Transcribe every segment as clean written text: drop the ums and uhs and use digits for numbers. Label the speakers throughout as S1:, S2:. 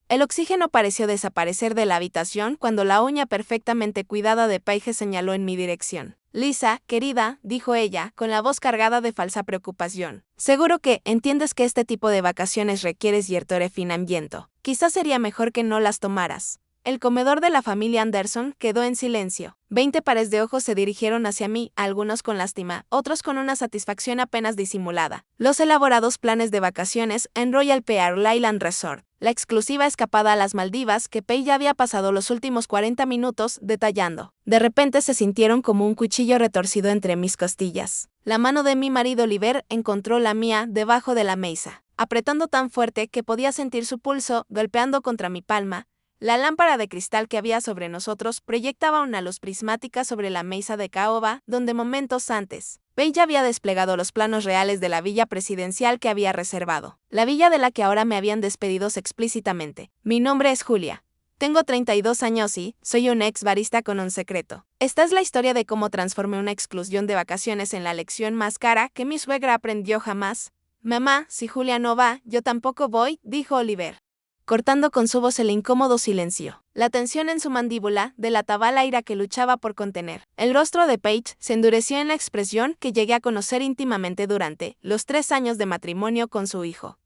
S1: El oxígeno pareció desaparecer de la habitación cuando la uña perfectamente cuidada de Paige señaló en mi dirección. Lisa, querida, dijo ella, con la voz cargada de falsa preocupación. Seguro que entiendes que este tipo de vacaciones requiere cierto refinamiento. Quizás sería mejor que no las tomaras. El comedor de la familia Anderson quedó en silencio. 20 pares de ojos se dirigieron hacia mí, algunos con lástima, otros con una satisfacción apenas disimulada. Los elaborados planes de vacaciones en Royal Pearl Island Resort. La exclusiva escapada a las Maldivas que Paige ya había pasado los últimos 40 minutos detallando. De repente se sintieron como un cuchillo retorcido entre mis costillas. La mano de mi marido Oliver encontró la mía debajo de la mesa, apretando tan fuerte que podía sentir su pulso golpeando contra mi palma. La lámpara de cristal que había sobre nosotros proyectaba una luz prismática sobre la mesa de caoba, donde momentos antes, Paige había desplegado los planos reales de la villa presidencial que había reservado. La villa de la que ahora me habían despedido explícitamente. Mi nombre es Julia. Tengo 32 años y soy un ex barista con un secreto. Esta es la historia de cómo transformé una excursión de vacaciones en la lección más cara que mi suegra aprendió jamás. Mamá, si Julia no va, yo tampoco voy, dijo Oliver, cortando con su voz el incómodo silencio. La tensión en su mandíbula delataba la ira que luchaba por contener. El rostro de Paige se endureció en la expresión que llegué a conocer íntimamente durante los 3 años de matrimonio con su hijo.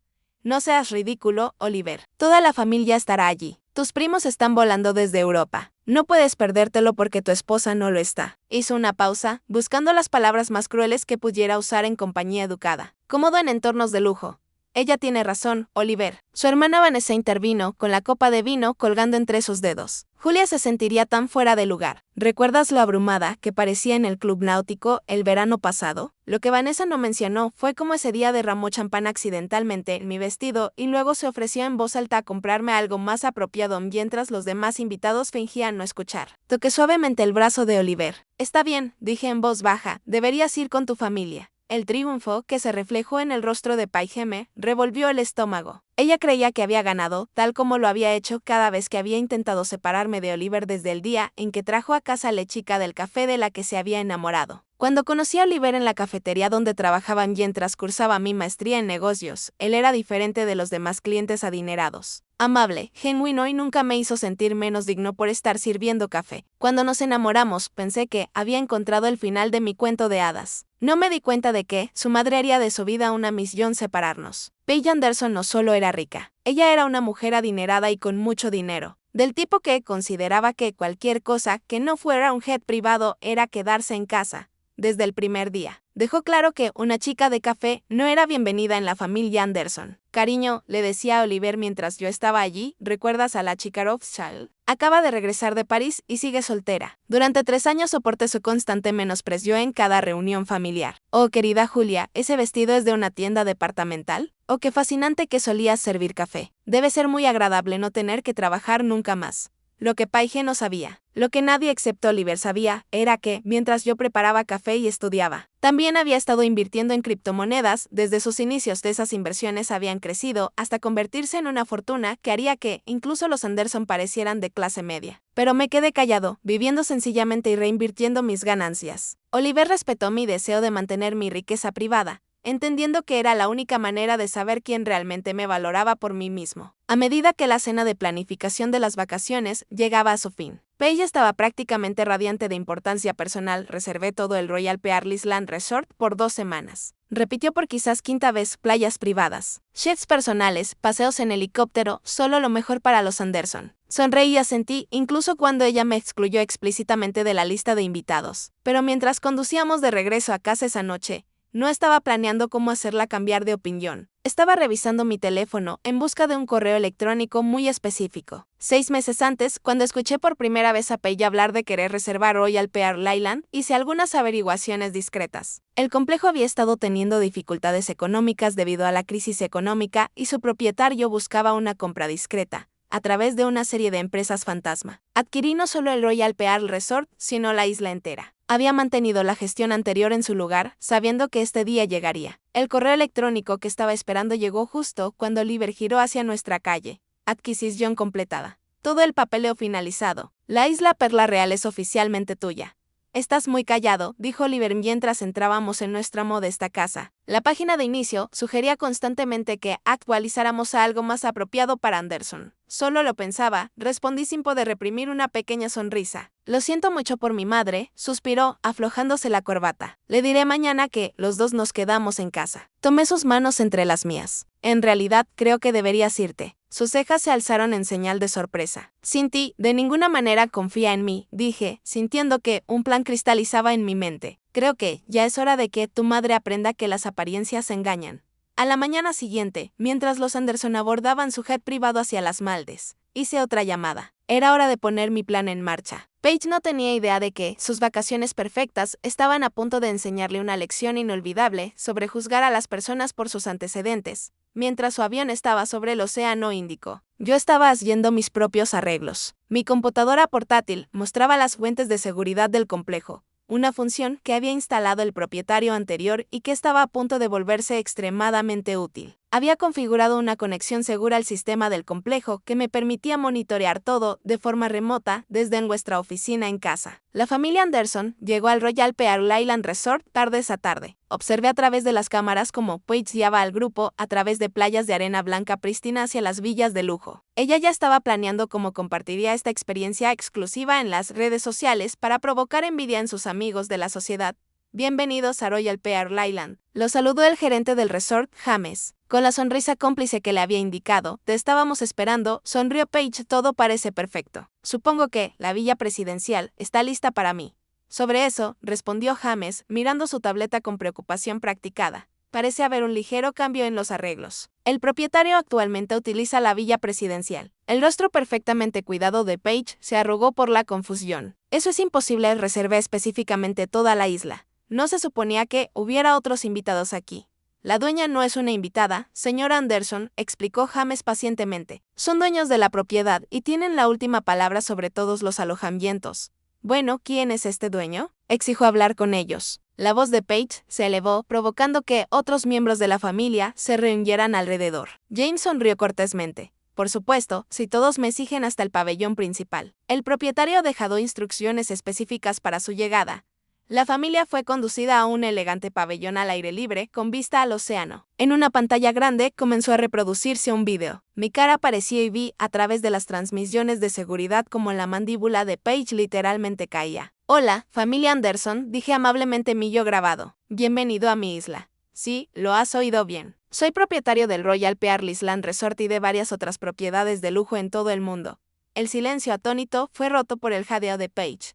S1: No seas ridículo, Oliver. Toda la familia estará allí. Tus primos están volando desde Europa. No puedes perdértelo porque tu esposa no lo está. Hizo una pausa, buscando las palabras más crueles que pudiera usar en compañía educada. Cómodo en entornos de lujo. Ella tiene razón, Oliver. Su hermana Vanessa intervino, con la copa de vino colgando entre sus dedos. Julia se sentiría tan fuera de lugar. ¿Recuerdas lo abrumada que parecía en el club náutico el verano pasado? Lo que Vanessa no mencionó fue cómo ese día derramó champán accidentalmente en mi vestido y luego se ofreció en voz alta a comprarme algo más apropiado mientras los demás invitados fingían no escuchar. Toqué suavemente el brazo de Oliver. Está bien, dije en voz baja, deberías ir con tu familia. El triunfo, que se reflejó en el rostro de Paige, me revolvió el estómago. Ella creía que había ganado, tal como lo había hecho cada vez que había intentado separarme de Oliver desde el día en que trajo a casa a la chica del café de la que se había enamorado. Cuando conocí a Oliver en la cafetería donde trabajaban mientras cursaba mi maestría en negocios, él era diferente de los demás clientes adinerados. Amable, genuino y nunca me hizo sentir menos digno por estar sirviendo café. Cuando nos enamoramos, pensé que había encontrado el final de mi cuento de hadas. No me di cuenta de que su madre haría de su vida una misión separarnos. Paige Anderson no solo era rica, ella era una mujer adinerada y con mucho dinero. Del tipo que consideraba que cualquier cosa que no fuera un jet privado era quedarse en casa. Desde el primer día, dejó claro que una chica de café no era bienvenida en la familia Anderson. Cariño, le decía a Oliver mientras yo estaba allí, ¿recuerdas a la chica Rothschild? Acaba de regresar de París y sigue soltera. Durante 3 años soporté su constante menosprecio en cada reunión familiar. Oh, querida Julia, ¿ese vestido es de una tienda departamental? Oh, qué fascinante que solías servir café. Debe ser muy agradable no tener que trabajar nunca más. Lo que Paige no sabía, lo que nadie excepto Oliver sabía, era que, mientras yo preparaba café y estudiaba, también había estado invirtiendo en criptomonedas. Desde sus inicios de esas inversiones habían crecido hasta convertirse en una fortuna que haría que, incluso los Anderson parecieran de clase media. Pero me quedé callado, viviendo sencillamente y reinvirtiendo mis ganancias. Oliver respetó mi deseo de mantener mi riqueza privada, entendiendo que era la única manera de saber quién realmente me valoraba por mí mismo. A medida que la cena de planificación de las vacaciones llegaba a su fin, Paige estaba prácticamente radiante de importancia personal. Reservé todo el Royal Pearl Island Resort por 2 semanas. Repitió por quizás 5ª vez playas privadas, jets personales, paseos en helicóptero, solo lo mejor para los Anderson. Sonreí y asentí, incluso cuando ella me excluyó explícitamente de la lista de invitados. Pero mientras conducíamos de regreso a casa esa noche, no estaba planeando cómo hacerla cambiar de opinión. Estaba revisando mi teléfono en busca de un correo electrónico muy específico. 6 meses antes, cuando escuché por primera vez a Paige hablar de querer reservar Royal Pearl Island, hice algunas averiguaciones discretas. El complejo había estado teniendo dificultades económicas debido a la crisis económica y su propietario buscaba una compra discreta, a través de una serie de empresas fantasma. Adquirí no solo el Royal Pearl Resort, sino la isla entera. Había mantenido la gestión anterior en su lugar, sabiendo que este día llegaría. El correo electrónico que estaba esperando llegó justo cuando Oliver giró hacia nuestra calle. Adquisición completada. Todo el papeleo finalizado. La isla Perla Real es oficialmente tuya. Estás muy callado, dijo Oliver mientras entrábamos en nuestra modesta casa. La página de inicio sugería constantemente que actualizáramos a algo más apropiado para Anderson. Solo lo pensaba, respondí sin poder reprimir una pequeña sonrisa. Lo siento mucho por mi madre, suspiró, aflojándose la corbata. Le diré mañana que los dos nos quedamos en casa. Tomé sus manos entre las mías. En realidad, creo que deberías irte. Sus cejas se alzaron en señal de sorpresa. Sin ti, de ninguna manera confía en mí, dije, sintiendo que un plan cristalizaba en mi mente. Creo que ya es hora de que tu madre aprenda que las apariencias engañan. A la mañana siguiente, mientras los Anderson abordaban su jet privado hacia las Maldes, hice otra llamada. Era hora de poner mi plan en marcha. Paige no tenía idea de que sus vacaciones perfectas estaban a punto de enseñarle una lección inolvidable sobre juzgar a las personas por sus antecedentes, mientras su avión estaba sobre el Océano Índico. Yo estaba haciendo mis propios arreglos. Mi computadora portátil mostraba las fuentes de seguridad del complejo, una función que había instalado el propietario anterior y que estaba a punto de volverse extremadamente útil. Había configurado una conexión segura al sistema del complejo que me permitía monitorear todo de forma remota desde nuestra oficina en casa. La familia Anderson llegó al Royal Pearl Island Resort tarde esa tarde. Observé a través de las cámaras cómo Paige guiaba al grupo a través de playas de arena blanca prístina hacia las villas de lujo. Ella ya estaba planeando cómo compartiría esta experiencia exclusiva en las redes sociales para provocar envidia en sus amigos de la sociedad. Bienvenidos a Royal Pearl Island. Lo saludó el gerente del resort, James. Con la sonrisa cómplice que le había indicado, te estábamos esperando, sonrió Paige, todo parece perfecto. Supongo que la villa presidencial está lista para mí. Sobre eso, respondió James, mirando su tableta con preocupación practicada. Parece haber un ligero cambio en los arreglos. El propietario actualmente utiliza la villa presidencial. El rostro perfectamente cuidado de Paige se arrugó por la confusión. Eso es imposible, reservé específicamente toda la isla. No se suponía que hubiera otros invitados aquí. La dueña no es una invitada, señora Anderson, explicó James pacientemente. Son dueños de la propiedad y tienen la última palabra sobre todos los alojamientos. Bueno, ¿quién es este dueño? Exijo hablar con ellos. La voz de Paige se elevó, provocando que otros miembros de la familia se reunieran alrededor. James sonrió cortésmente. Por supuesto, si todos me siguen hasta el pabellón principal. El propietario ha dejado instrucciones específicas para su llegada. La familia fue conducida a un elegante pabellón al aire libre con vista al océano. En una pantalla grande comenzó a reproducirse un video. Mi cara apareció y vi a través de las transmisiones de seguridad como la mandíbula de Paige literalmente caía. Hola, familia Anderson, dije amablemente mi yo grabado. Bienvenido a mi isla. Sí, lo has oído bien. Soy propietario del Royal Pearl Island Resort y de varias otras propiedades de lujo en todo el mundo. El silencio atónito fue roto por el jadeo de Paige.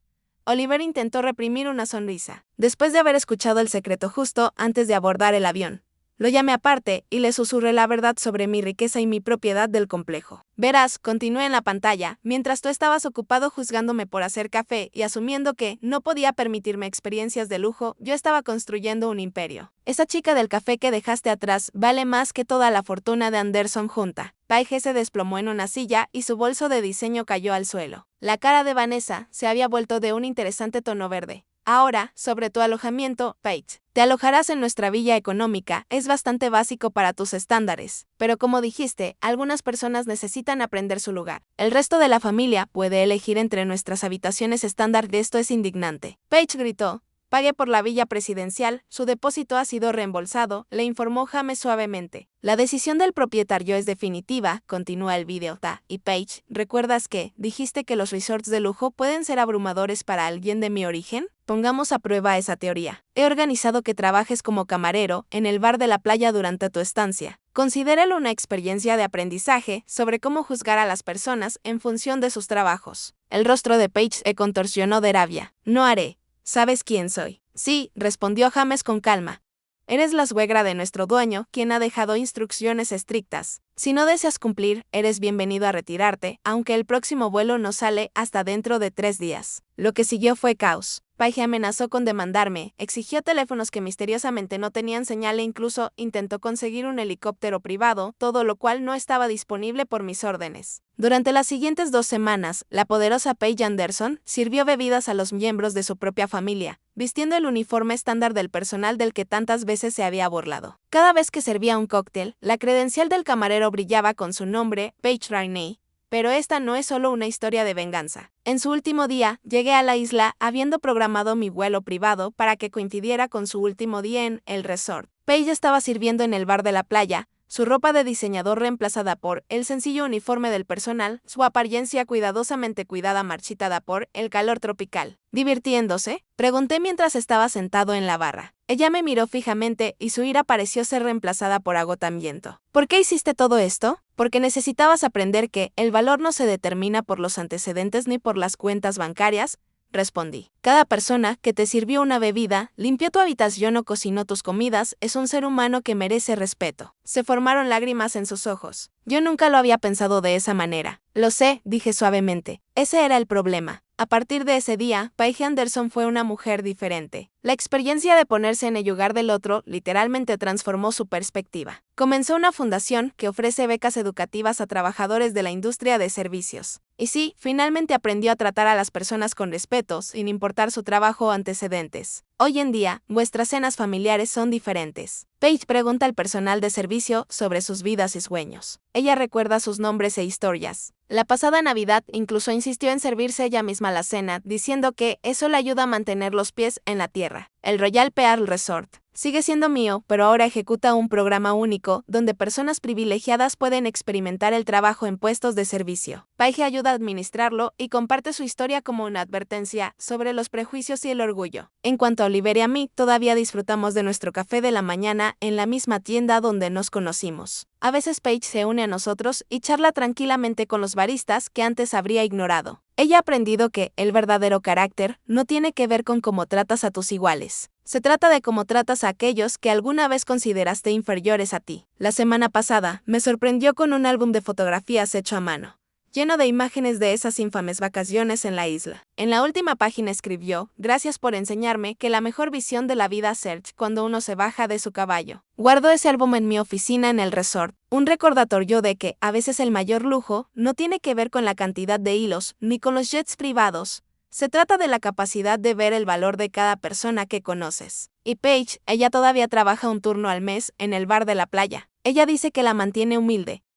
S1: Oliver intentó reprimir una sonrisa, después de haber escuchado el secreto justo antes de abordar el avión. Lo llamé aparte y le susurré la verdad sobre mi riqueza y mi propiedad del complejo. Verás, continué en la pantalla, mientras tú estabas ocupado juzgándome por hacer café y asumiendo que no podía permitirme experiencias de lujo, yo estaba construyendo un imperio. Esa chica del café que dejaste atrás vale más que toda la fortuna de Anderson junta. Paige se desplomó en una silla y su bolso de diseño cayó al suelo. La cara de Vanessa se había vuelto de un interesante tono verde. Ahora, sobre tu alojamiento, Paige. Te alojarás en nuestra villa económica, es bastante básico para tus estándares. Pero como dijiste, algunas personas necesitan aprender su lugar. El resto de la familia puede elegir entre nuestras habitaciones estándar. Esto es indignante. Paige gritó. Pagué por la villa presidencial, su depósito ha sido reembolsado, le informó James suavemente. La decisión del propietario es definitiva, continúa el video. Y Paige, ¿recuerdas que dijiste que los resorts de lujo pueden ser abrumadores para alguien de mi origen? Pongamos a prueba esa teoría. He organizado que trabajes como camarero en el bar de la playa durante tu estancia. Considéralo una experiencia de aprendizaje sobre cómo juzgar a las personas en función de sus trabajos. El rostro de Paige se contorsionó de rabia. No haré. ¿Sabes quién soy? Sí, respondió James con calma. Eres la suegra de nuestro dueño, quien ha dejado instrucciones estrictas. Si no deseas cumplir, eres bienvenido a retirarte, aunque el próximo vuelo no sale hasta dentro de 3 días. Lo que siguió fue caos. Paige amenazó con demandarme, exigió teléfonos que misteriosamente no tenían señal e incluso intentó conseguir un helicóptero privado, todo lo cual no estaba disponible por mis órdenes. Durante las siguientes 2 semanas, la poderosa Paige Anderson sirvió bebidas a los miembros de su propia familia, vistiendo el uniforme estándar del personal del que tantas veces se había burlado. Cada vez que servía un cóctel, la credencial del camarero brillaba con su nombre, Paige Rainey. pero esta no es solo una historia de venganza. En su último día, llegué a la isla habiendo programado mi vuelo privado para que coincidiera con su último día en el resort. Paige estaba sirviendo en el bar de la playa, su ropa de diseñador reemplazada por el sencillo uniforme del personal, su apariencia cuidadosamente cuidada marchitada por el calor tropical. ¿Divirtiéndose?, pregunté mientras estaba sentado en la barra. Ella me miró fijamente y su ira pareció ser reemplazada por agotamiento. ¿Por qué hiciste todo esto? Porque necesitabas aprender que el valor no se determina por los antecedentes ni por las cuentas bancarias, respondí. Cada persona que te sirvió una bebida, limpió tu habitación o cocinó tus comidas es un ser humano que merece respeto. Se formaron lágrimas en sus ojos. Yo nunca lo había pensado de esa manera. Lo sé, dije suavemente. Ese era el problema. A partir de ese día, Paige Anderson fue una mujer diferente. La experiencia de ponerse en el lugar del otro literalmente transformó su perspectiva. Comenzó una fundación que ofrece becas educativas a trabajadores de la industria de servicios. Y sí, finalmente aprendió a tratar a las personas con respeto, sin importar su trabajo o antecedentes. Hoy en día, vuestras cenas familiares son diferentes. Paige pregunta al personal de servicio sobre sus vidas y sueños. Ella recuerda sus nombres e historias. La pasada Navidad incluso insistió en servirse ella misma la cena, diciendo que eso le ayuda a mantener los pies en la tierra. El Royal Pearl Resort sigue siendo mío, pero ahora ejecuta un programa único donde personas privilegiadas pueden experimentar el trabajo en puestos de servicio. Paige ayuda a administrarlo y comparte su historia como una advertencia sobre los prejuicios y el orgullo. En cuanto a Oliver y a mí, todavía disfrutamos de nuestro café de la mañana en la misma tienda donde nos conocimos. A veces Paige se une a nosotros y charla tranquilamente con los baristas que antes habría ignorado. Ella ha aprendido que el verdadero carácter no tiene que ver con cómo tratas a tus iguales. Se trata de cómo tratas a aquellos que alguna vez consideraste inferiores a ti. La semana pasada, me sorprendió con un álbum de fotografías hecho a mano, lleno de imágenes de esas infames vacaciones en la isla. En la última página escribió: gracias por enseñarme que la mejor visión de la vida surge cuando uno se baja de su caballo. Guardo ese álbum en mi oficina en el resort, un recordatorio de que a veces el mayor lujo no tiene que ver con la cantidad de hilos, ni con los jets privados. Se trata de la capacidad de ver el valor de cada persona que conoces. Y Paige, ella todavía trabaja un turno al mes en el bar de la playa. Ella dice que la mantiene humilde,